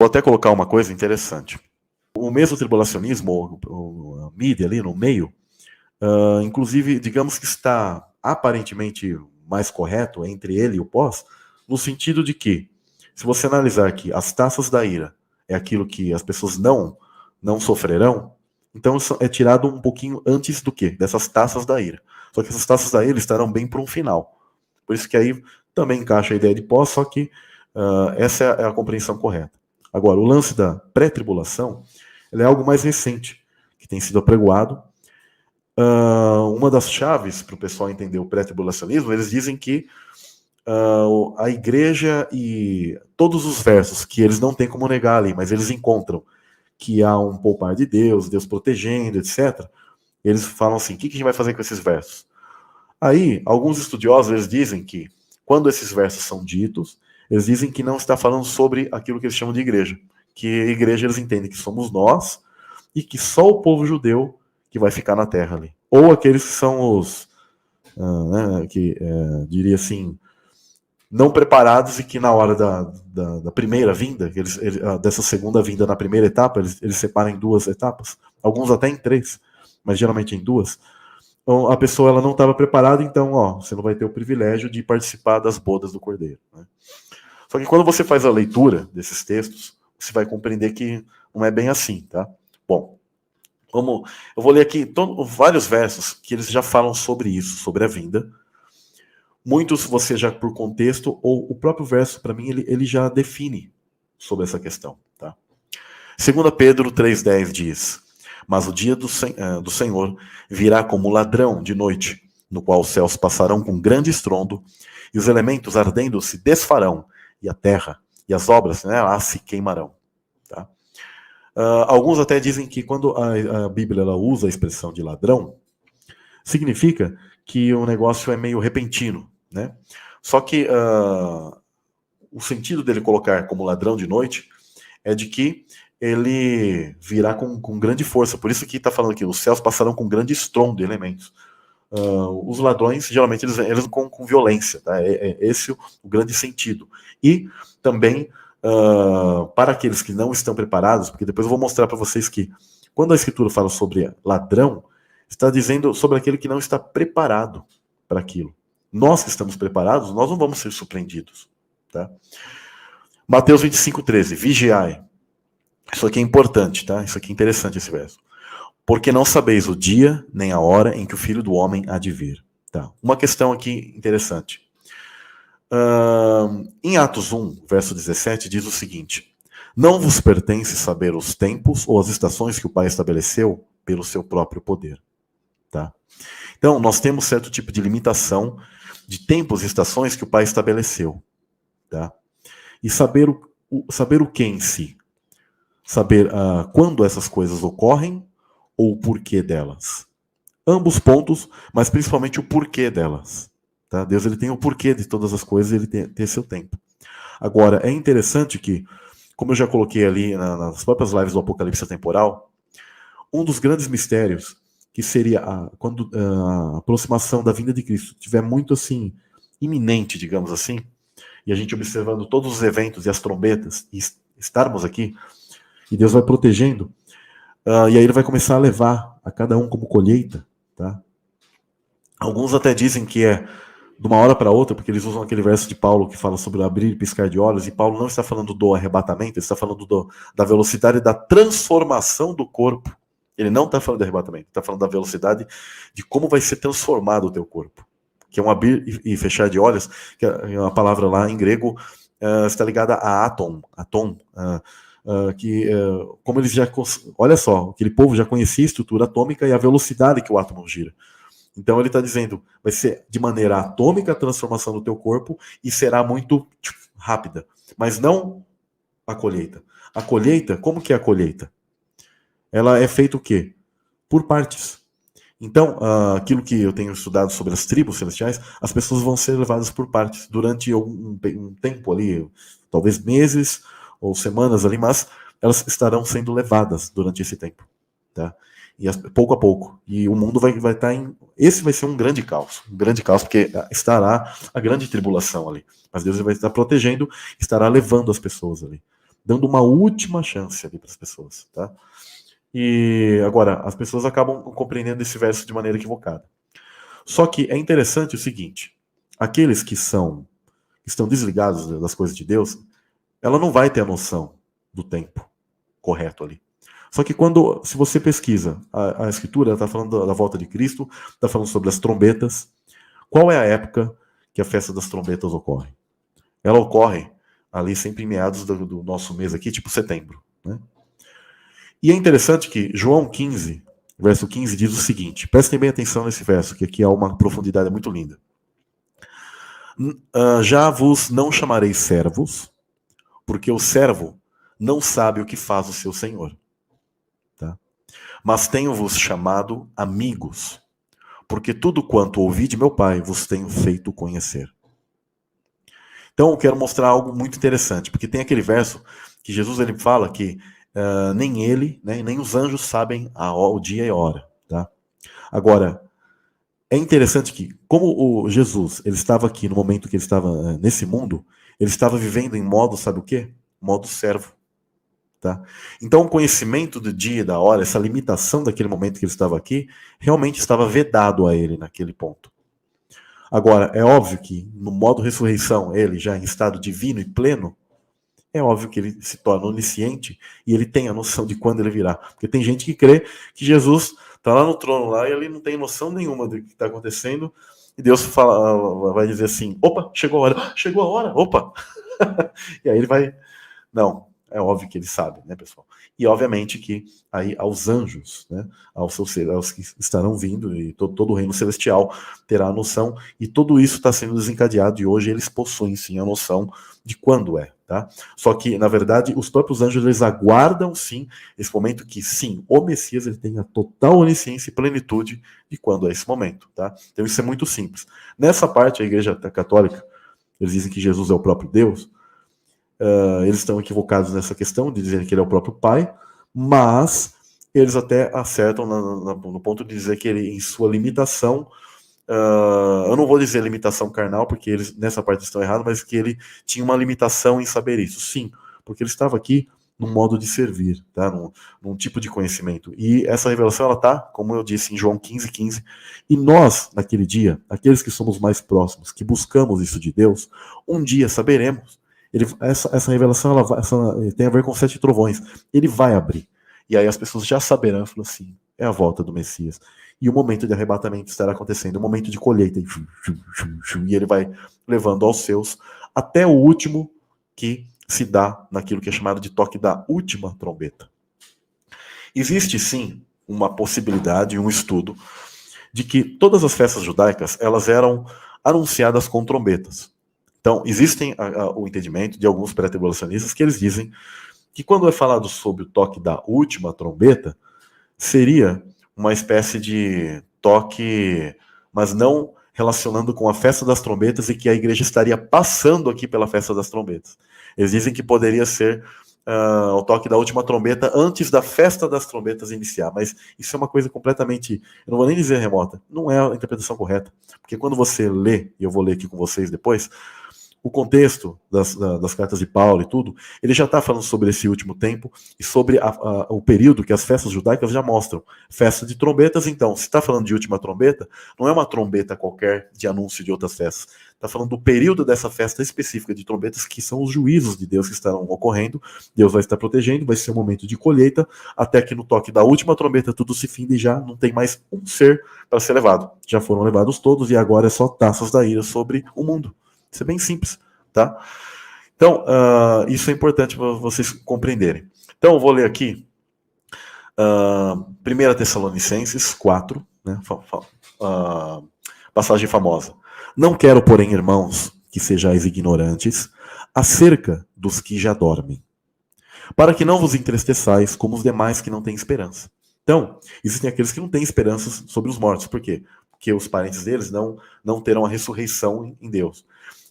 vou até colocar uma coisa interessante. O mesmo tribulacionismo, a mídia ali no meio, inclusive, digamos que está aparentemente mais correto entre ele e o pós, no sentido de que, se você analisar que as taças da ira é aquilo que as pessoas não sofrerão, então isso é tirado um pouquinho antes do quê? Dessas taças da ira. Só que essas taças da ira estarão bem para um final. Por isso que aí também encaixa a ideia de pós, só que essa é a compreensão correta. Agora, o lance da pré-tribulação, ele é algo mais recente, que tem sido apregoado. Uma das chaves para o pessoal entender o pré-tribulacionismo, eles dizem que a igreja e todos os versos que eles não têm como negar ali, mas eles encontram que há um poupar de Deus, Deus protegendo, etc. Eles falam assim, o que a gente vai fazer com esses versos? Aí, alguns estudiosos, eles dizem que, quando esses versos são ditos, eles dizem que não está falando sobre aquilo que eles chamam de igreja. Que a igreja, eles entendem que somos nós, e que só o povo judeu que vai ficar na terra ali. Ou aqueles que são os, diria assim, não preparados, e que na hora da primeira vinda, dessa segunda vinda na primeira etapa, eles separam em duas etapas, alguns até em três, mas geralmente em duas. Então, a pessoa ela não estava preparada, então você não vai ter o privilégio de participar das bodas do Cordeiro. Né? Só que quando você faz a leitura desses textos, você vai compreender que não é bem assim, tá? Bom, eu vou ler aqui vários versos que eles já falam sobre isso, sobre a vinda. Muitos você já por contexto, ou o próprio verso, para mim, ele já define sobre essa questão. Tá? 2 Pedro 3,10 diz: mas o dia do Senhor virá como ladrão de noite, no qual os céus passarão com grande estrondo, e os elementos ardendo se desfarão, e a terra e as obras lá se queimarão. Tá? Alguns até dizem que quando a Bíblia ela usa a expressão de ladrão, significa que o negócio é meio repentino. Né? Só que o sentido dele colocar como ladrão de noite é de que ele virá com grande força. Por isso que está falando aqui, os céus passarão com grande estrondo de elementos. Os ladrões, geralmente, eles com violência. Tá? É esse o grande sentido. E também, para aqueles que não estão preparados, porque depois eu vou mostrar para vocês que, quando a Escritura fala sobre ladrão, está dizendo sobre aquele que não está preparado para aquilo. Nós que estamos preparados, nós não vamos ser surpreendidos. Tá? Mateus 25,13, vigiai. Isso aqui é importante, tá? Isso aqui é interessante, esse verso. Porque não sabeis o dia, nem a hora em que o Filho do Homem há de vir. Tá? Uma questão aqui interessante. Em Atos 1, verso 17, diz o seguinte: não vos pertence saber os tempos ou as estações que o Pai estabeleceu pelo seu próprio poder. Tá? Então, nós temos certo tipo de limitação de tempos e estações que o Pai estabeleceu. Tá? E saber o que em si? Saber quando essas coisas ocorrem ou o porquê delas. Ambos pontos, mas principalmente o porquê delas. Tá? Deus ele tem o porquê de todas as coisas, ele tem seu tempo. Agora, é interessante que, como eu já coloquei ali nas próprias lives do Apocalipse Temporal, um dos grandes mistérios, que seria quando a aproximação da vinda de Cristo estiver muito assim, iminente, digamos assim, e a gente observando todos os eventos e as trombetas, e estarmos aqui, e Deus vai protegendo, e aí ele vai começar a levar a cada um como colheita. Tá? Alguns até dizem que é de uma hora para outra, porque eles usam aquele verso de Paulo que fala sobre o abrir e piscar de olhos, e Paulo não está falando do arrebatamento, ele está falando da velocidade da transformação do corpo. Ele não está falando de arrebatamento, ele está falando da velocidade de como vai ser transformado o teu corpo. Que é um abrir e fechar de olhos, que é uma palavra lá em grego, está ligada a átom, como eles já... Olha só, aquele povo já conhecia a estrutura atômica e a velocidade que o átomo gira. Então ele está dizendo, vai ser de maneira atômica a transformação do teu corpo e será muito rápida. Mas não a colheita. A colheita, como que é a colheita? Ela é feita o quê? Por partes. Então, aquilo que eu tenho estudado sobre as tribos celestiais, as pessoas vão ser levadas por partes durante um tempo ali, talvez meses ou semanas ali, mas elas estarão sendo levadas durante esse tempo. Tá? E pouco a pouco. E o mundo vai estar em... Esse vai ser um grande caos, porque estará a grande tribulação ali. Mas Deus vai estar protegendo, estará levando as pessoas ali. dando uma última chance ali para as pessoas, tá? E agora, as pessoas acabam compreendendo esse verso de maneira equivocada. Só que é interessante o seguinte, aqueles que estão desligados das coisas de Deus, ela não vai ter a noção do tempo correto ali. Só que se você pesquisa, a Escritura está falando da volta de Cristo, está falando sobre as trombetas. Qual é a época que a festa das trombetas ocorre? Ela ocorre ali sempre em meados do nosso mês aqui, tipo setembro, né? E é interessante que João 15, verso 15, diz o seguinte, prestem bem atenção nesse verso, que aqui há uma profundidade muito linda. Já vos não chamarei servos, porque o servo não sabe o que faz o seu senhor. Tá? Mas tenho-vos chamado amigos, porque tudo quanto ouvi de meu Pai vos tenho feito conhecer. Então eu quero mostrar algo muito interessante, porque tem aquele verso que Jesus ele fala que nem ele, né, nem os anjos sabem o dia e a hora. Tá? Agora, é interessante que, como o Jesus ele estava aqui no momento que ele estava nesse mundo, ele estava vivendo em modo, sabe o quê? Modo servo. Tá? Então o conhecimento do dia e da hora, essa limitação daquele momento que ele estava aqui, realmente estava vedado a ele naquele ponto. Agora, é óbvio que no modo ressurreição, ele já em estado divino e pleno, é óbvio que ele se torna onisciente e ele tem a noção de quando ele virá. Porque tem gente que crê que Jesus está lá no trono lá e ele não tem noção nenhuma do que está acontecendo e Deus vai dizer assim, opa, chegou a hora, opa. E aí ele vai... Não, é óbvio que ele sabe, né, pessoal? E obviamente que aí aos anjos, né, aos que estarão vindo, e todo o reino celestial terá a noção, e tudo isso está sendo desencadeado, e hoje eles possuem sim a noção de quando é, tá? Só que, na verdade, os próprios anjos, eles aguardam sim esse momento que, sim, o Messias ele tem a total onisciência e plenitude de quando é esse momento, tá? Então isso é muito simples. Nessa parte, a Igreja Católica, eles dizem que Jesus é o próprio Deus. Eles estão equivocados nessa questão de dizer que ele é o próprio Pai, mas eles até acertam no ponto de dizer que ele, em sua limitação, eu não vou dizer limitação carnal, porque eles nessa parte estão errados, mas que ele tinha uma limitação em saber isso. Sim, porque ele estava aqui num modo de servir, tá? num tipo de conhecimento. E essa revelação, ela está, como eu disse, em João 15:15. E nós, naquele dia, aqueles que somos mais próximos, que buscamos isso de Deus, um dia saberemos. Essa revelação tem a ver com 7 trovões. Ele vai abrir. E aí as pessoas já saberão, falam assim, é a volta do Messias. E o momento de arrebatamento estará acontecendo, o momento de colheita. E ele vai levando aos seus, até o último que se dá naquilo que é chamado de toque da última trombeta. Existe sim uma possibilidade, um estudo, de que todas as festas judaicas elas eram anunciadas com trombetas. Então, existem o entendimento de alguns pré-tribulacionistas que eles dizem que quando é falado sobre o toque da última trombeta, seria uma espécie de toque, mas não relacionando com a festa das trombetas e que a igreja estaria passando aqui pela festa das trombetas. Eles dizem que poderia ser o toque da última trombeta antes da festa das trombetas iniciar, mas isso é uma coisa completamente, eu não vou nem dizer remota, não é a interpretação correta, porque quando você lê, e eu vou ler aqui com vocês depois, o contexto das cartas de Paulo e tudo, ele já está falando sobre esse último tempo e sobre o período que as festas judaicas já mostram. Festa de trombetas, então, se está falando de última trombeta, não é uma trombeta qualquer de anúncio de outras festas. Está falando do período dessa festa específica de trombetas, que são os juízos de Deus que estarão ocorrendo. Deus vai estar protegendo, vai ser um momento de colheita, até que no toque da última trombeta tudo se finda e já não tem mais um ser para ser levado. Já foram levados todos e agora é só taças da ira sobre o mundo. Isso é bem simples, tá? Então, isso é importante para vocês compreenderem. Então, eu vou ler aqui 1 Tessalonicenses 4, né, passagem famosa. Não quero, porém, irmãos, que sejais ignorantes acerca dos que já dormem, para que não vos entristeçais como os demais que não têm esperança. Então, existem aqueles que não têm esperança sobre os mortos. Por quê? Porque os parentes deles não terão a ressurreição em Deus.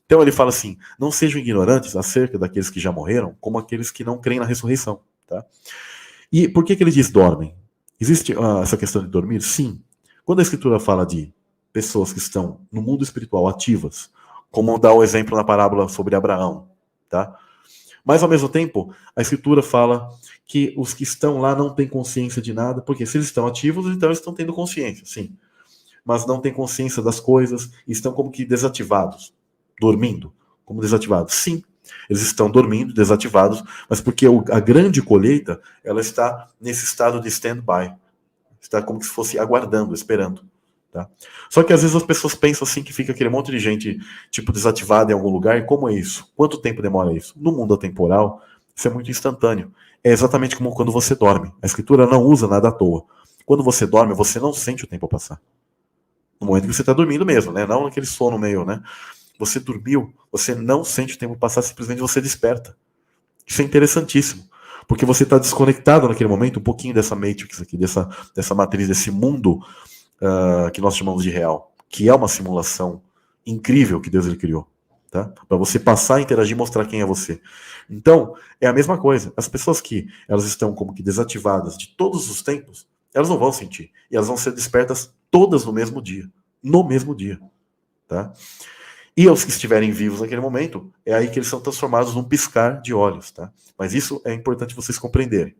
Então ele fala assim, não sejam ignorantes acerca daqueles que já morreram, como aqueles que não creem na ressurreição. Tá? E por que ele diz dormem? Existe essa questão de dormir? Sim. Quando a Escritura fala de pessoas que estão no mundo espiritual ativas, como dá o exemplo na parábola sobre Abraão, tá? Mas, ao mesmo tempo, a Escritura fala que os que estão lá não têm consciência de nada, porque se eles estão ativos, então eles estão tendo consciência, sim. Mas não têm consciência das coisas, estão como que desativados, dormindo, como desativados. Sim, eles estão dormindo, desativados, mas porque a grande colheita, ela está nesse estado de stand-by. Está como se fosse aguardando, esperando. Tá? Só que às vezes as pessoas pensam assim que fica aquele monte de gente tipo desativada em algum lugar, e como é isso? Quanto tempo demora isso? No mundo atemporal, isso é muito instantâneo. É exatamente como quando você dorme. A Escritura não usa nada à toa. Quando você dorme, você não sente o tempo passar. No momento que você está dormindo mesmo, né? Não naquele sono meio, né? Você dormiu, você não sente o tempo passar, simplesmente você desperta. Isso é interessantíssimo. Porque você está desconectado naquele momento, um pouquinho dessa matrix aqui, dessa matriz, desse mundo que nós chamamos de real, que é uma simulação incrível que Deus ele criou, tá? Para você passar, interagir e mostrar quem é você. Então, é a mesma coisa. As pessoas que elas estão como que desativadas de todos os tempos, elas não vão sentir. E elas vão ser despertas todas no mesmo dia. No mesmo dia. Tá? E os que estiverem vivos naquele momento, é aí que eles são transformados num piscar de olhos. Tá? Mas isso é importante vocês compreenderem.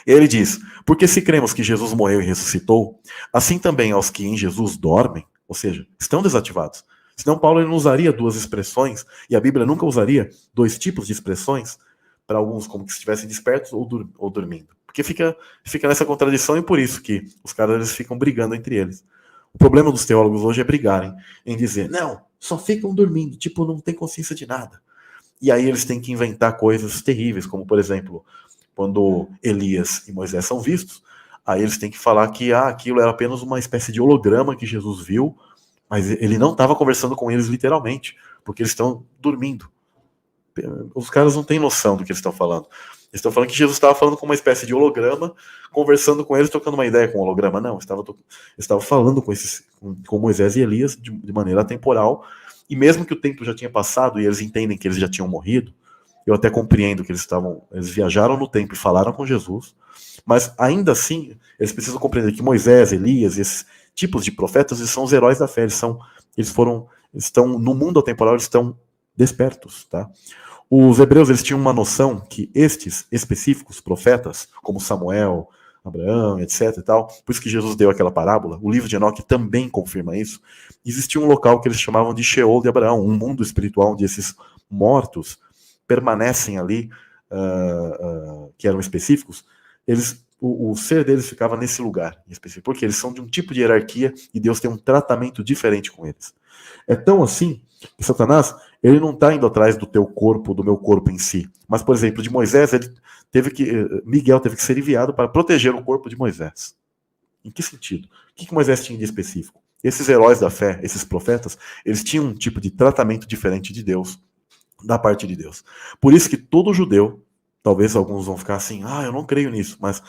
E ele diz, porque se cremos que Jesus morreu e ressuscitou, assim também aos que em Jesus dormem, ou seja, estão desativados. Senão Paulo ele não usaria duas expressões, e a Bíblia nunca usaria dois tipos de expressões, para alguns como que estivessem despertos ou dormindo. Porque fica nessa contradição, e por isso que os caras eles ficam brigando entre eles. O problema dos teólogos hoje é brigarem em dizer, não, só ficam dormindo, tipo, não tem consciência de nada. E aí eles têm que inventar coisas terríveis, como por exemplo, quando Elias e Moisés são vistos, aí eles têm que falar que aquilo era apenas uma espécie de holograma que Jesus viu, mas ele não estava conversando com eles literalmente, porque eles estão dormindo. Os caras não têm noção do que eles estão falando. Eles estão falando que Jesus estava falando com uma espécie de holograma, conversando com eles, trocando uma ideia com o holograma. Não, estava falando com Moisés e Elias de maneira atemporal, e mesmo que o tempo já tinha passado e eles entendem que eles já tinham morrido, eu até compreendo que eles viajaram no tempo e falaram com Jesus, mas ainda assim, eles precisam compreender que Moisés, Elias, esses tipos de profetas, eles são os heróis da fé, eles estão no mundo atemporal, eles estão despertos, tá? Os hebreus, eles tinham uma noção que estes específicos profetas, como Samuel, Abraão, etc e tal, por isso que Jesus deu aquela parábola, o livro de Enoque também confirma isso, existia um local que eles chamavam de Sheol de Abraão, um mundo espiritual onde esses mortos permanecem ali, que eram específicos, o ser deles ficava nesse lugar em específico, porque eles são de um tipo de hierarquia e Deus tem um tratamento diferente com eles. É tão assim que Satanás, ele não está indo atrás do teu corpo, do meu corpo em si, mas, por exemplo, de Moisés, Miguel teve que ser enviado para proteger o corpo de Moisés. Em que sentido? O que Moisés tinha de específico? Esses heróis da fé, esses profetas, eles tinham um tipo de tratamento diferente de Deus, da parte de Deus. Por isso que todo judeu, talvez alguns vão ficar assim, eu não creio nisso, mas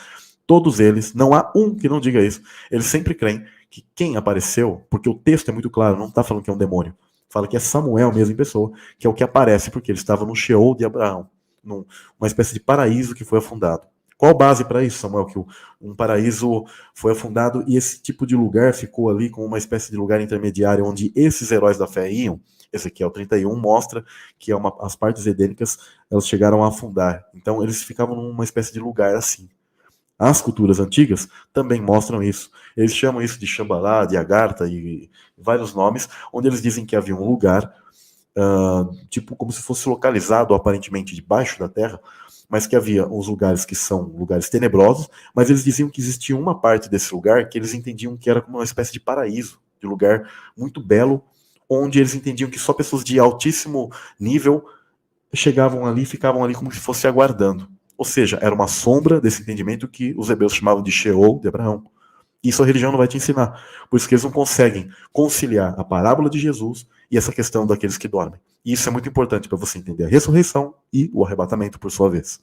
todos eles, não há um que não diga isso, eles sempre creem que quem apareceu, porque o texto é muito claro, não está falando que é um demônio, fala que é Samuel mesmo em pessoa, que é o que aparece, porque ele estava no Sheol de Abraão, uma espécie de paraíso que foi afundado. Qual base para isso, Samuel? Que um paraíso foi afundado e esse tipo de lugar ficou ali como uma espécie de lugar intermediário onde esses heróis da fé iam. Ezequiel 31 mostra que as partes edênicas elas chegaram a afundar. Então eles ficavam numa espécie de lugar assim. As culturas antigas também mostram isso. Eles chamam isso de Shambhala, de Agartha e vários nomes, onde eles dizem que havia um lugar, tipo como se fosse localizado aparentemente debaixo da terra, mas que havia uns lugares que são lugares tenebrosos, mas eles diziam que existia uma parte desse lugar que eles entendiam que era como uma espécie de paraíso, de lugar muito belo, onde eles entendiam que só pessoas de altíssimo nível chegavam ali e ficavam ali como se fosse aguardando. Ou seja, era uma sombra desse entendimento que os hebreus chamavam de Sheol de Abraão. Isso a religião não vai te ensinar. Por isso que eles não conseguem conciliar a parábola de Jesus e essa questão daqueles que dormem. E isso é muito importante para você entender a ressurreição e o arrebatamento por sua vez.